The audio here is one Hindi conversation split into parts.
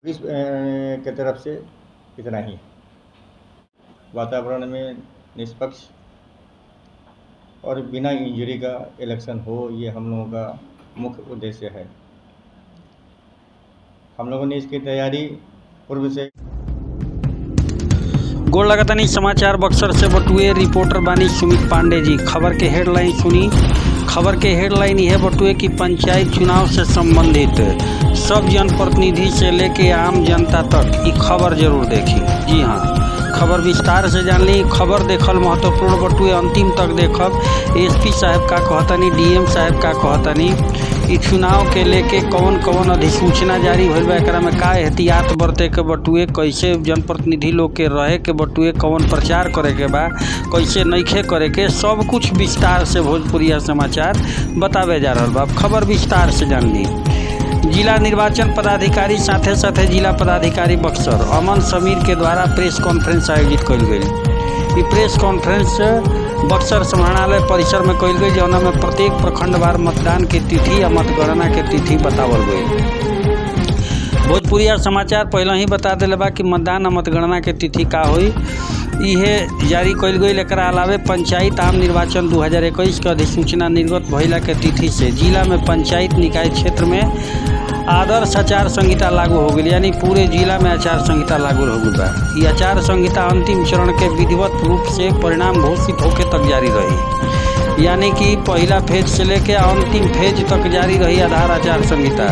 पुलिस के तरफ से इतना ही। वातावरण में निष्पक्ष और बिना इंजरी का इलेक्शन हो, ये हम लोगों का मुख्य उद्देश्य है। हम लोगों ने इसकी तैयारी पूर्व से। गोड़ लगातानी समाचार बक्सर से बटुए। रिपोर्टर बानी सुमित पांडे जी। खबर के हेडलाइन सुनी। खबर के हेडलाइन यह बटुए कि पंचायत चुनाव से संबंधित सब जनप्रतिनिधि से लेके आम जनता तक ये खबर जरूर देखी। जी हाँ, खबर विस्तार से जान ली। खबर देखल महत्वपूर्ण बटुए, अंतिम तक देखब। एसपी साहब का कहतनी, डीएम साहब का कहतनी, इ चुनाव के लेके कौन कौन अधिसूचना जारी भइल बा, एकरा में का एहतियात बरते के बटुए, कैसे जनप्रतिनिधि लोग के रहे के बटुए, कौन प्रचार करे के बा, कैसे नइखे करे के, सब कुछ विस्तार से भोजपुरिया समाचार बतावे जा रहल बा। खबर विस्तार से जान ली। जिला निर्वाचन पदाधिकारी साथे साथे जिला पदाधिकारी बक्सर अमन समीर के द्वारा प्रेस कॉन्फ्रेंस आयोजित कइल गई। प्रेस कॉन्फ्रेंस बक्सर समाहरणालय परिसर में कइल गई, जौना में प्रत्येक प्रखंडवार मतदान के तिथि या मतगणना के तिथि बतावल गई। भोजपुरिया समाचार पहले ही बता दिले बा कि मतदान और मतगणना के तिथि का हुई, इहे जारी कइल गई। एकरा अलावे पंचायत आम निर्वाचन 2021 के अधिसूचना निर्गत भइला के तिथि से जिला में पंचायत निकाय क्षेत्र में आदर्श आचार संहिता लागू हो गई, यानी पूरे जिला में आचार संहिता लागू हो गई बा। ये आचार संहिता अंतिम चरण के विधिवत रूप से परिणाम घोषित होके तक जारी रही, यानी कि पहला फेज से लेके अंतिम फेज तक जारी रही आधार आचार संहिता।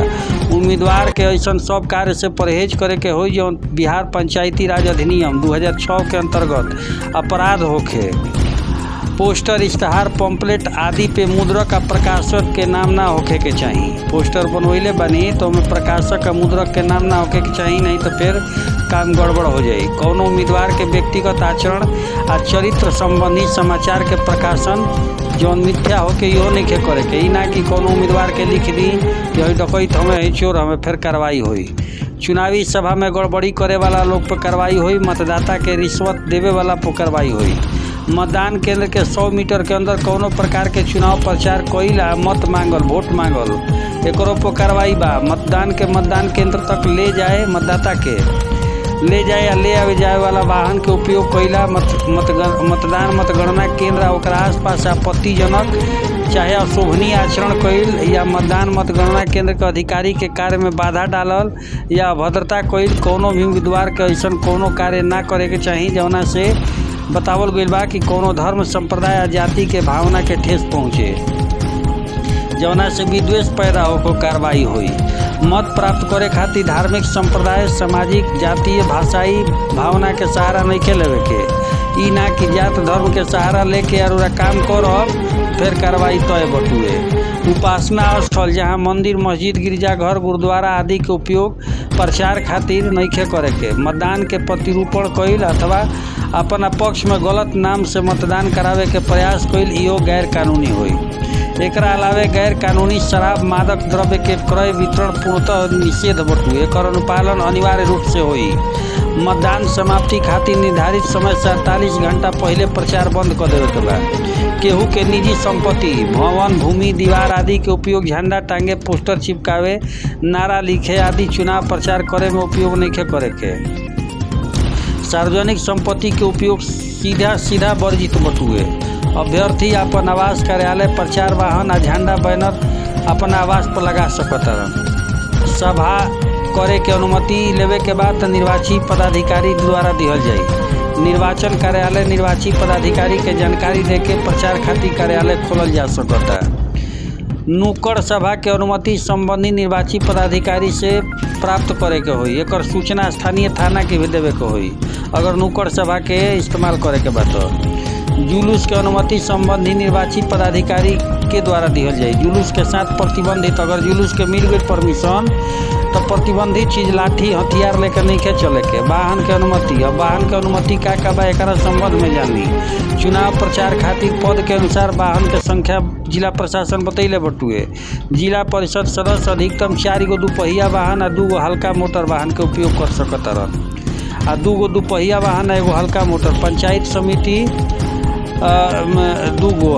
उम्मीदवार के ऐसा सब कार्य से परहेज करे के हो जो बिहार पंचायती राज अधिनियम 2006 के अंतर्गत अपराध होखे। पोस्टर, इश्तहार, पंपलेट आदि पे मुद्रक आ प्रकाशक के नाम ना होखे के चाहिए। पोस्टर बनवैले बनी तो में प्रकाशक आ मुद्रक के नाम ना होखे के चाहिए, नहीं तो फिर काम गड़बड़ हो जाए। कौनो उम्मीदवार के व्यक्तिगत आचरण आ चरित्र संबंधी समाचार के प्रकाशन जौन मिथ्या होके इहो नहीं करे के, ई ना कि कोनो उम्मीदवार के लिख दी कि डकैत हमें, चोर हमें, फिर कार्रवाई हुई। चुनावी सभा में गड़बड़ी करे वाला लोग पर कार्रवाई हुई। मतदाता के रिश्वत देवे वाला पर कार्रवाई हुई। मतदान केंद्र के 100 मीटर के अंदर कोनो प्रकार के चुनाव प्रचार कइला, मत मांगल, वोट मांगल, एकरो पर कार्रवाई बा। मतदान केंद्र तक ले जाए, मतदाता के ले जाए या ले आवे जाए वाला वाहन के उपयोग कइला, मतदान मतगणना केंद्र और आसपास आपत्तिजनक चाहे अशोभनीय आचरण कइल या मतदान मतगणना केंद्र के अधिकारी के कार्य में बाधा डालल या अभद्रता कइल, कोनो भी उम्मीदवार के ऐसा कोनो कार्य ना करे के चाहिए जौना से बतावल गइल बा कि कोनो धर्म, संप्रदाय या जाति के भावना के ठेस पहुँचे, जौना से विद्वेष पैदा होकर कार्रवाई हुई। मत प्राप्त करे खातिर धार्मिक, संप्रदाय, सामाजिक, जातीय, भाषाई भावना के सहारा नहीं लेवे के, ई ना कि जात धर्म के सहारा लेके और काम करब फिर कार्रवाई तय बटुए। उपासना स्थल जहाँ मंदिर, मस्जिद, गिरजाघर, गुरुद्वारा आदि के उपयोग प्रचार खातिर नइखे करे के। मतदान के प्रतिरूपण कइल अथवा अपना पक्ष में गलत नाम से मतदान करावे के प्रयास कइल, इहो गैर कानूनी हुई। एकरा अलावे गैर कानूनी शराब, मादक द्रव्य के क्रय वितरण पूर्णतः निषेध बटुए। एकर अनुपालन अनिवार्य रूप से हुई। मतदान समाप्ति खातिर निर्धारित समय से 48 घंटा पहले प्रचार बंद कर देवे के बा। केहू के निजी संपत्ति, भवन, भूमि, दीवार आदि के उपयोग झंडा टांगे, पोस्टर चिपकावे, नारा लिखे आदि चुनाव प्रचार करे में उपयोग नहीं करे के। सार्वजनिक संपत्ति के उपयोग सीधा वर्जित बटुए। अभ्यर्थी अपन आवास, कार्यालय, प्रचार वाहन आ झंडा, बैनर अपन आवास पर लगा सकता। सभा करे के अनुमति लेवे के बाद निर्वाची पदाधिकारी द्वारा दिहल जाई। निर्वाचन कार्यालय निर्वाची पदाधिकारी के जानकारी देके प्रचार खातिर कार्यालय खोलल जा सकता। नुक्कड़ सभा के अनुमति संबंधी निर्वाची पदाधिकारी से प्राप्त करे के होई। एकर सूचना स्थानीय थाना के भी देवे के होई अगर नुक्कड़ सभा के इस्तेमाल करे के बाद। जुलूस के अनुमति संबंधी निर्वाची पदाधिकारी के द्वारा दिहल जाए। जुलूस के साथ प्रतिबंधित, अगर जुलूस के मिल गई परमिशन तो प्रतिबंधित चीज, लाठी, हथियार लेकर नहीं के चले के। वाहन के अनुमति, अब वाहन के अनुमति का बा एकरा संबंध में जानी। चुनाव प्रचार खातिर पद के अनुसार वाहन के संख्या जिला प्रशासन बतैले बटुए। जिला परिषद सदस्य अधिकतम 4 गो दुपहिया वाहन आ 2 गो हल्का मोटर वाहन के उपयोग कर सकता रह, आ 2 गो दुपहिया वाहन आ 1 गो हल्का मोटर। पंचायत समिति दूगो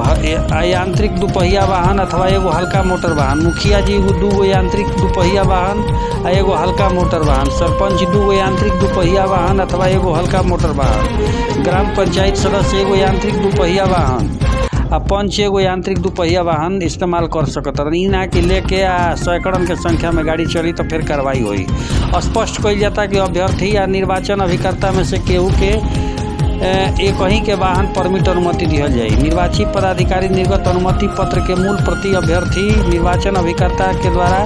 यांत्रिक दुपहिया वाहन अथवा एगो हल्का मोटर वाहन। मुखिया जी दूगो यांत्रिक दुपहिया वाहन आ एगो हल्का मोटर वाहन। सरपंच दूगो यांत्रिक दुपहिया वाहन अथवा एगो हल्का मोटर वाहन। ग्राम पंचायत सदस्य एगो यांत्रिक दुपहिया वाहन आ पंच एगो यांत्रिक दुपहिया वाहन इस्तेमाल कर सकत। ई ना कि लेके आ सैकड़न के संख्या में गाड़ी चली तो फिर कार्रवाई होई। स्पष्ट कइल जाता कि अभ्यर्थी या निर्वाचन अभिकर्ता में से केहू के एक ही के वाहन परमिट अनुमति दिहल जाई। निर्वाचित पदाधिकारी निर्गत अनुमति पत्र के मूल प्रति अभ्यर्थी निर्वाचन अभिकर्ता के द्वारा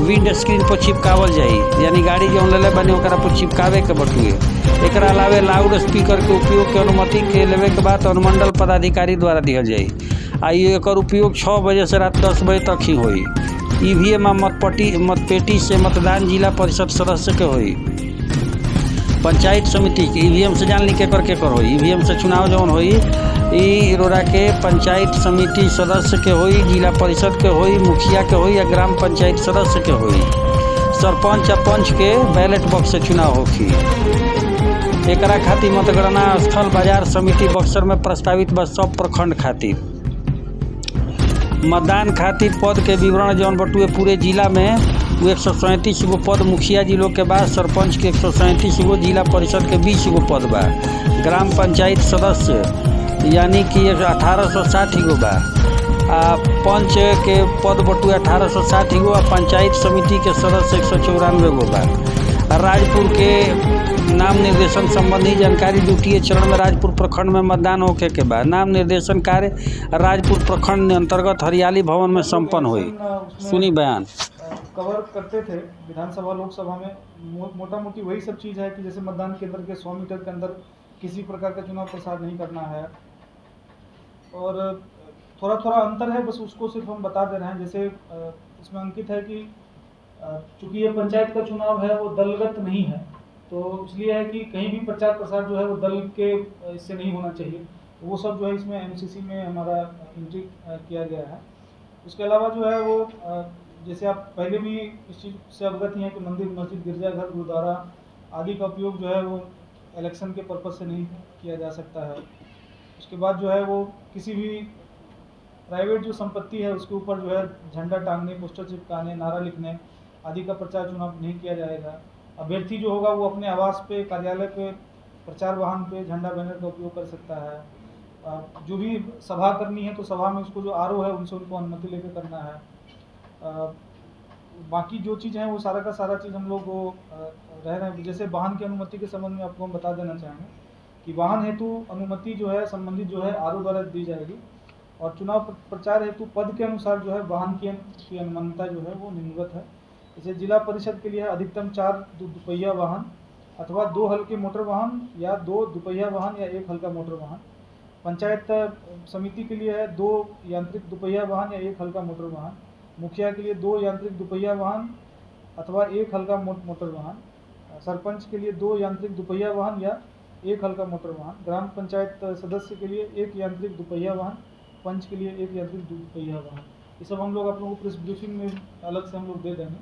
विंड स्क्रीन पर चिपकावल जाई, यानी गाड़ी जौन लेले बने ओकरा पर चिपकावे के बटुए। एकरा अलावे लाउड स्पीकर के उपयोग के अनुमति के लेवे के बाद अनुमंडल पदाधिकारी द्वारा दिहल जाई। आ एकर उपयोग 6 बजे से रात 10 बजे तक ही होई। ईवीएम मतपेटी से मतदान जिला परिषद सदस्य के होई। पंचायत समिति के ईवीएम से जान ली के कर होई। ईवीएम से चुनाव जौन होई ई रोरा के पंचायत समिति सदस्य के होई, जिला परिषद के होई, मुखिया के होई या ग्राम पंचायत सदस्य के होई। सरपंच या पंच के बैलेट बॉक्स से चुनाव होखी। एकरा खातिर मतगणना स्थल बाजार समिति बक्सर में प्रस्तावित बा सब प्रखंड खातिर। मतदान खातिर पद के विवरण जौन बटुए पूरे जिला में 137 गो पद मुखिया जी लोग के बाद, सरपंच के 137 गो, जिला परिषद के 20 गो पद बा। ग्राम पंचायत सदस्य यानी कि 1860 गो बा। आ पंच के पद बटुए 1860 गो। पंचायत समिति के सदस्य 194 गो बा। राजपुर के नाम निर्देशन संबंधी जानकारी द्वितीय चरण में राजपुर प्रखंड में मतदान होखे के बाद नाम निर्देशन कार्य राजपुर प्रखंड अंतर्गत हरियाली भवन में संपन्न हुई। सुनी बयान। कवर करते थे विधानसभा लोकसभा में मोटा मोटी वही सब चीज़ है कि जैसे मतदान केंद्र के 100 मीटर के अंदर किसी प्रकार का चुनाव प्रसार नहीं करना है, और थोड़ा थोड़ा अंतर है, बस उसको सिर्फ हम बता दे रहे हैं। जैसे इसमें अंकित है कि चूंकि ये पंचायत का चुनाव है वो दलगत नहीं है, तो इसलिए है कि कहीं भी प्रचार प्रसार जो है वो दल के इससे नहीं होना चाहिए। वो सब जो है इसमें एमसीसी में हमारा एंट्री किया गया है। उसके अलावा जो है वो जैसे आप पहले भी इस चीज़ से अवगत ही हैं कि मंदिर, मस्जिद, गिरजाघर, गुरुद्वारा आदि का उपयोग जो है वो इलेक्शन के पर्पज़ से नहीं किया जा सकता है। उसके बाद जो है वो किसी भी प्राइवेट जो संपत्ति है उसके ऊपर जो है झंडा टांगने, पोस्टर चिपकाने, नारा लिखने आदि का प्रचार चुनाव नहीं किया जाएगा। अभ्यर्थी जो होगा वो अपने आवास पे, कार्यालय पे, प्रचार वाहन पे झंडा बैनर का उपयोग कर सकता है। जो भी सभा करनी है तो सभा में उसको जो आरओ है उनसे उनको अनुमति लेकर करना है। बाकी जो चीज़ है वो सारा का सारा चीज़ हम लोग वो रह रहे हैं। जैसे वाहन की अनुमति के संबंध में आपको हम बता देना चाहेंगे कि वाहन हेतु अनुमति जो है संबंधित जो है आरओ द्वारा दी जाएगी, और चुनाव प्रचार हेतु पद के अनुसार जो है वाहन की अनुमानता जो है वो निम्नवत है। जैसे जिला परिषद के लिए है अधिकतम 4 दुपहिया वाहन अथवा 2 हल्के मोटर वाहन या 2 दुपहिया वाहन या 1 हल्का मोटर वाहन। पंचायत समिति के लिए है 2 यांत्रिक दुपहिया वाहन या 1 हल्का मोटर वाहन। मुखिया के लिए 2 यांत्रिक दुपहिया वाहन अथवा 1 हल्का मोटर वाहन। सरपंच के लिए 2 यांत्रिक दुपहिया वाहन या 1 हल्का मोटर वाहन। ग्राम पंचायत सदस्य के लिए 1 यांत्रिक दुपहिया वाहन, पंच के लिए 1 यांत्रिक दुपहिया वाहन। ये सब हम लोग आप लोगों को प्रेस ब्रीफिंग में अलग से हम लोग दे देंगे।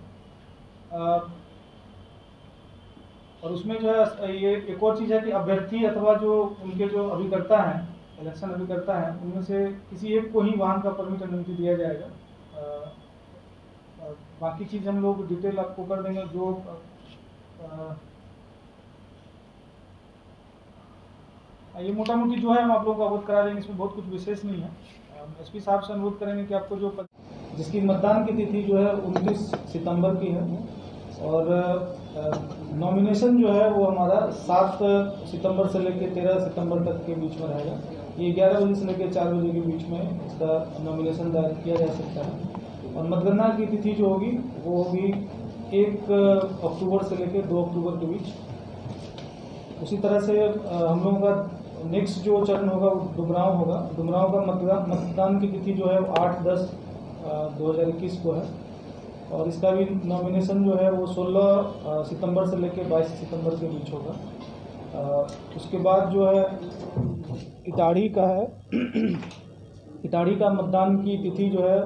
और उसमें जो है ये एक और चीज़ है कि अभ्यर्थी अथवा जो उनके जो अभिकर्ता हैं, इलेक्शन अभिकर्ता हैं, उनमें से किसी एक को ही वाहन का परमिट अनुमति दिया जाएगा। बाकी चीज़ हम लोग डिटेल आपको कर देंगे। जो ये मोटा मोटी जो है हम आप लोगों को अवगत करा देंगे, इसमें बहुत कुछ विशेष नहीं है। एसपी साहब से अनुरोध करेंगे कि आपको जो जिसकी मतदान की तिथि जो है 29 सितंबर की है, और नॉमिनेशन जो है वो हमारा 7 सितंबर से लेकर 13 सितंबर तक के बीच में रहेगा। ये 11 बजे से लेकर 4 बजे के बीच में इसका नॉमिनेशन दायर किया जा सकता है। और मतगणना की तिथि जो होगी वो होगी 1 अक्टूबर से लेकर 2 अक्टूबर के बीच। उसी तरह से हम लोगों का नेक्स्ट जो चरण होगा वो डुमरांव होगा। डुमरांव का मतदान की तिथि जो है 8/10/2021 को है, और इसका भी नॉमिनेशन जो है वो 16 सितंबर से लेकर 22 सितंबर के बीच होगा। उसके बाद जो है इटाढ़ी का है। इटाढ़ी का मतदान की तिथि जो है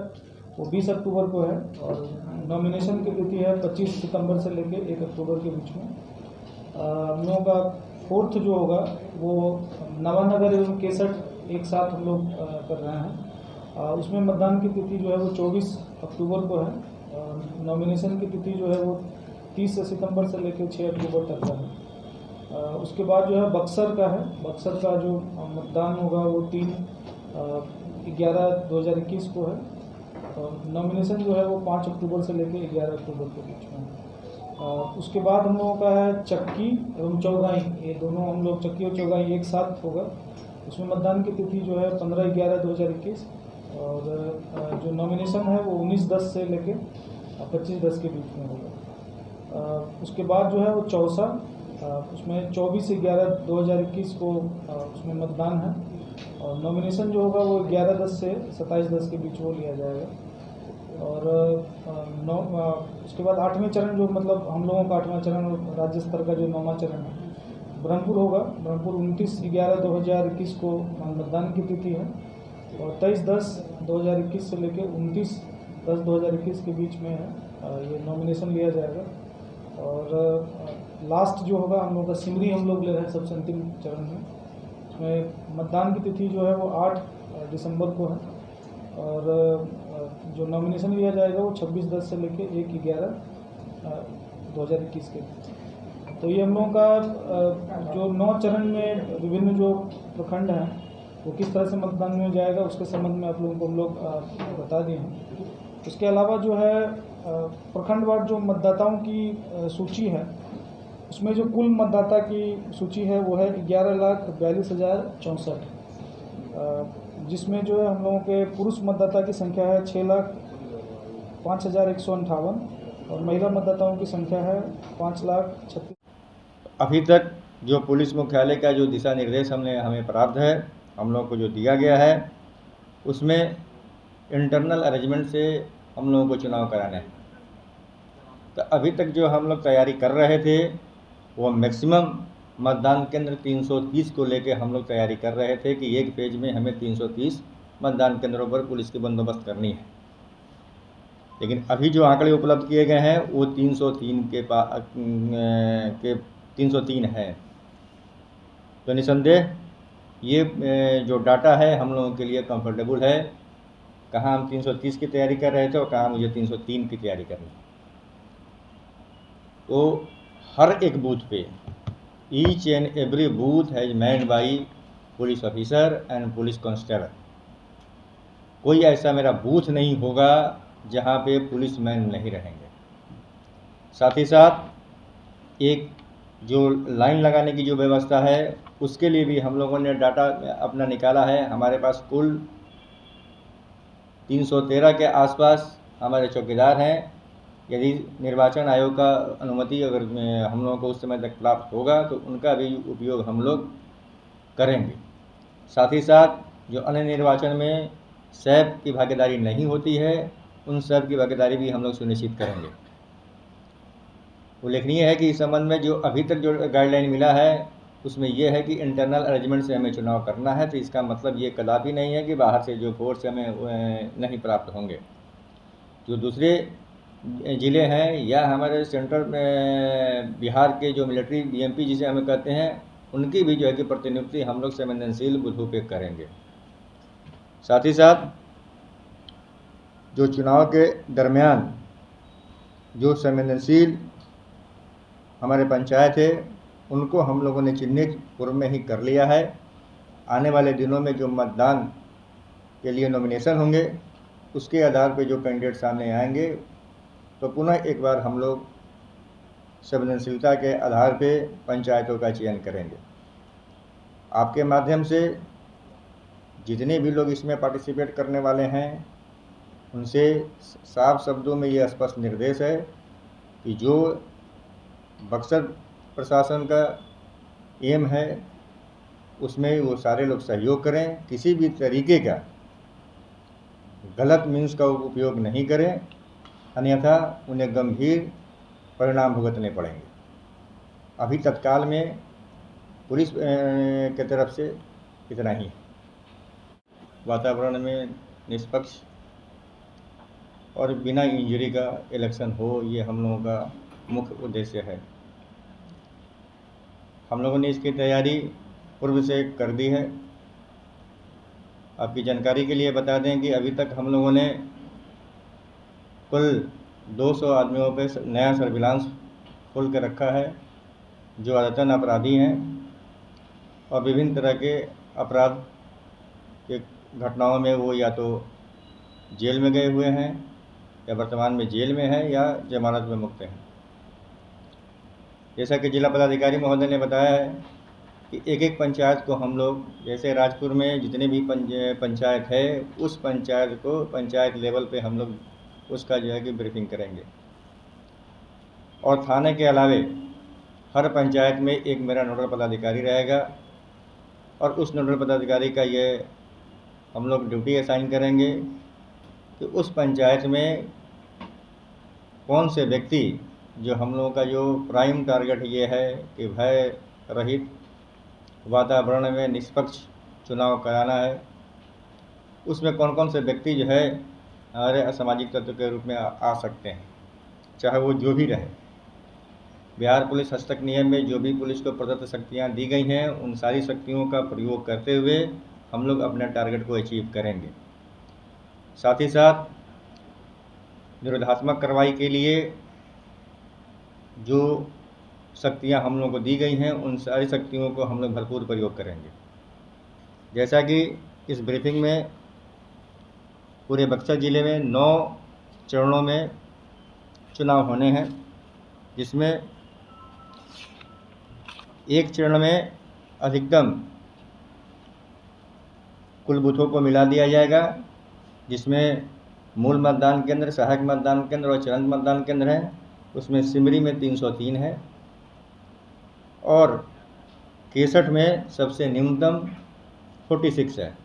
वो 20 अक्टूबर को है, और नॉमिनेशन की तिथि है 25 सितंबर से लेकर 1 अक्टूबर के बीच में। हम लोगों का 4th जो होगा वो नवानगर एवं केसठ एक साथ हम लोग कर रहे हैं। उसमें मतदान की तिथि जो है वो 24 अक्टूबर को है। नॉमिनेशन की तिथि जो है वो 30 सितंबर से लेकर 6 अक्टूबर तक का है। उसके बाद जो है बक्सर का है। बक्सर का जो मतदान होगा वो 3/11/2021 को है। और नॉमिनेशन जो है वो 5 अक्टूबर से लेकर 11 अक्टूबर के बीच में है। उसके बाद हम लोगों का है चक्की एवं चौगाई, ये दोनों हम लोग चक्की और चौगाई एक साथ होगा। उसमें मतदान की तिथि जो है 15/11/2021 और जो नॉमिनेशन है वो 19/10 से लेके 25/10 के बीच में होगा। उसके बाद जो है वो चौसा, उसमें 24/11/2021 को उसमें मतदान है और नॉमिनेशन जो होगा वो 11/10 से 27/10 के बीच वो लिया जाएगा। और उसके बाद 8वें चरण जो मतलब हम लोगों का 8वां चरण राज्य स्तर का जो 9वां चरण है ब्रह्मपुर होगा। ब्रह्मपुर 29/11/2021 को मतदान की तिथि है और 23/10/2021 से लेकर 29/10/2021 के बीच में है ये नॉमिनेशन लिया जाएगा। और लास्ट जो होगा हम लोग का सिमरी हम लोग ले रहे हैं सबसे अंतिम चरण में। उसमें मतदान की तिथि जो है वो 8 दिसंबर को है और जो नॉमिनेशन लिया जाएगा वो 26/10 से लेके 1/11/2021 के। तो ये हम लोगों का जो 9 चरण में विभिन्न जो प्रखंड हैं वो किस तरह से मतदान में जाएगा उसके संबंध में आप लोगों को हम लोग बता दिए हैं। उसके अलावा जो है प्रखंडवार जो मतदाताओं की सूची है उसमें जो कुल मतदाता की सूची है वो है 11,42,064, जिसमें जो है हम लोगों के पुरुष मतदाता की संख्या है 6,05,158 और महिला मतदाताओं की संख्या है 5,36,000। अभी तक जो पुलिस मुख्यालय का जो दिशा निर्देश हमें प्राप्त है, हम लोग को जो दिया गया है, उसमें इंटरनल अरेंजमेंट से हम लोगों को चुनाव कराना है। तो अभी तक जो हम लोग तैयारी कर रहे थे वो मैक्सिमम मतदान केंद्र 330 को लेके हम लोग तैयारी कर रहे थे कि एक पेज में हमें 330 मतदान केंद्रों पर पुलिस की बंदोबस्त करनी है। लेकिन अभी जो आंकड़े उपलब्ध किए गए हैं वो 303 के 303 है। तो निसंदेह ये जो डाटा है हम लोगों के लिए कंफर्टेबल है। कहाँ हम 330 की तैयारी कर रहे थे और कहाँ मुझे 303 की तैयारी करनी। तो हर एक बूथ पे each and every booth has manned by police officer and police constable. कोई ऐसा मेरा बूथ नहीं होगा जहाँ पे पुलिस मैन नहीं रहेंगे। साथ ही साथ एक जो लाइन लगाने की जो व्यवस्था है उसके लिए भी हम लोगों ने डाटा अपना निकाला है। हमारे पास कुल 313 के आसपास हमारे चौकीदार हैं। यदि निर्वाचन आयोग का अनुमति अगर हम लोगों को उस समय तक प्राप्त होगा तो उनका भी उपयोग हम लोग करेंगे। साथ ही साथ जो अन्य निर्वाचन में सैप की भागीदारी नहीं होती है उन सब की भागीदारी भी हम लोग सुनिश्चित करेंगे। उल्लेखनीय है कि इस संबंध में जो अभी तक जो गाइडलाइन मिला है उसमें यह है कि इंटरनल अरेंजमेंट से हमें चुनाव करना है। तो इसका मतलब ये कदापि नहीं है कि बाहर से जो फोर्स हमें नहीं प्राप्त होंगे। जो दूसरे ज़िले हैं या हमारे सेंट्रल बिहार के जो मिलिट्री बीएमपी जिसे हमें कहते हैं उनकी भी जो है कि प्रतिनियुक्ति हम लोग संवेदनशील बूथों पे करेंगे। साथ ही साथ जो चुनाव के दरमियान जो संवेदनशील हमारे पंचायत है उनको हम लोगों ने चिन्हित पूर्व में ही कर लिया है। आने वाले दिनों में जो मतदान के लिए नॉमिनेशन होंगे उसके आधार पर जो कैंडिडेट सामने आएंगे तो पुनः एक बार हम लोग संवेदनशीलता के आधार पे पंचायतों का चयन करेंगे। आपके माध्यम से जितने भी लोग इसमें पार्टिसिपेट करने वाले हैं उनसे साफ शब्दों में ये स्पष्ट निर्देश है कि जो बक्सर प्रशासन का एम है उसमें वो सारे लोग सहयोग करें। किसी भी तरीके का गलत मीन्स का उपयोग नहीं करें, अन्यथा उन्हें गंभीर परिणाम भुगतने पड़ेंगे। अभी तत्काल में पुलिस की तरफ से इतना ही। वातावरण में निष्पक्ष और बिना इंजरी का इलेक्शन हो, ये हम लोगों का मुख्य उद्देश्य है। हम लोगों ने इसकी तैयारी पूर्व से कर दी है आपकी जानकारी के लिए बता दें कि अभी तक हम लोगों ने कुल 200 आदमियों पे नया सर्विलांस खोल के रखा है, जो आदतन अपराधी हैं और विभिन्न तरह के अपराध के घटनाओं में वो या तो जेल में गए हुए हैं या वर्तमान में जेल में हैं या जमानत में मुक्त हैं। जैसा कि जिला पदाधिकारी महोदय ने बताया है कि एक एक पंचायत को हम लोग, जैसे राजपुर में जितने भी पंचायत है, उस पंचायत को पंचायत लेवल पे हम लोग उसका जो है कि ब्रीफिंग करेंगे। और थाने के अलावे हर पंचायत में एक मेरा नोडल पदाधिकारी रहेगा और उस नोडल पदाधिकारी का ये हम लोग ड्यूटी असाइन करेंगे कि उस पंचायत में कौन से व्यक्ति, जो हम लोगों का जो प्राइम टारगेट ये है कि भय रहित वातावरण में निष्पक्ष चुनाव कराना है, उसमें कौन कौन से व्यक्ति जो है हमारे असामाजिक तत्व के रूप में आ सकते हैं, चाहे वो जो भी रहे। बिहार पुलिस हस्तक नियम में जो भी पुलिस को प्रदत्त शक्तियाँ दी गई हैं, उन सारी शक्तियों का प्रयोग करते हुए हम लोग अपने टारगेट को अचीव करेंगे। साथ ही साथ निरोधात्मक कार्रवाई के लिए जो शक्तियाँ हम लोगों को दी गई हैं, उन सारी शक्तियों को हम लोग भरपूर प्रयोग करेंगे। जैसा कि इस ब्रीफिंग में पूरे बक्सर ज़िले में 9 चरणों में चुनाव होने हैं, जिसमें एक चरण में अधिकतम कुल बूथों को मिला दिया जाएगा, जिसमें मूल मतदान केंद्र, सहायक मतदान केंद्र और चरण मतदान केंद्र हैं। उसमें सिमरी में 303 है और केसठ में सबसे न्यूनतम 46 है।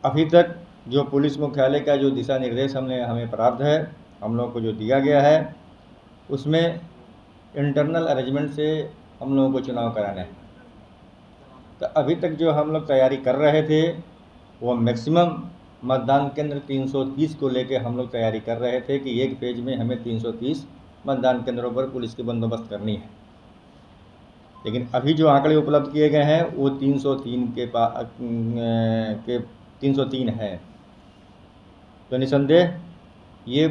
अभी तक जो पुलिस मुख्यालय का जो दिशा निर्देश हमें प्राप्त है, हम लोगों को जो दिया गया है, उसमें इंटरनल अरेंजमेंट से हम लोगों को चुनाव कराना है। तो अभी तक जो हम लोग तैयारी कर रहे थे, वो मैक्सिमम मतदान केंद्र 330 को लेके हम लोग तैयारी कर रहे थे कि एक फेज में हमें 330 मतदान केंद्रों पर पुलिस की बंदोबस्त करनी है। लेकिन अभी जो आंकड़े उपलब्ध किए गए हैं वो 303 है। तो निसंदेह ये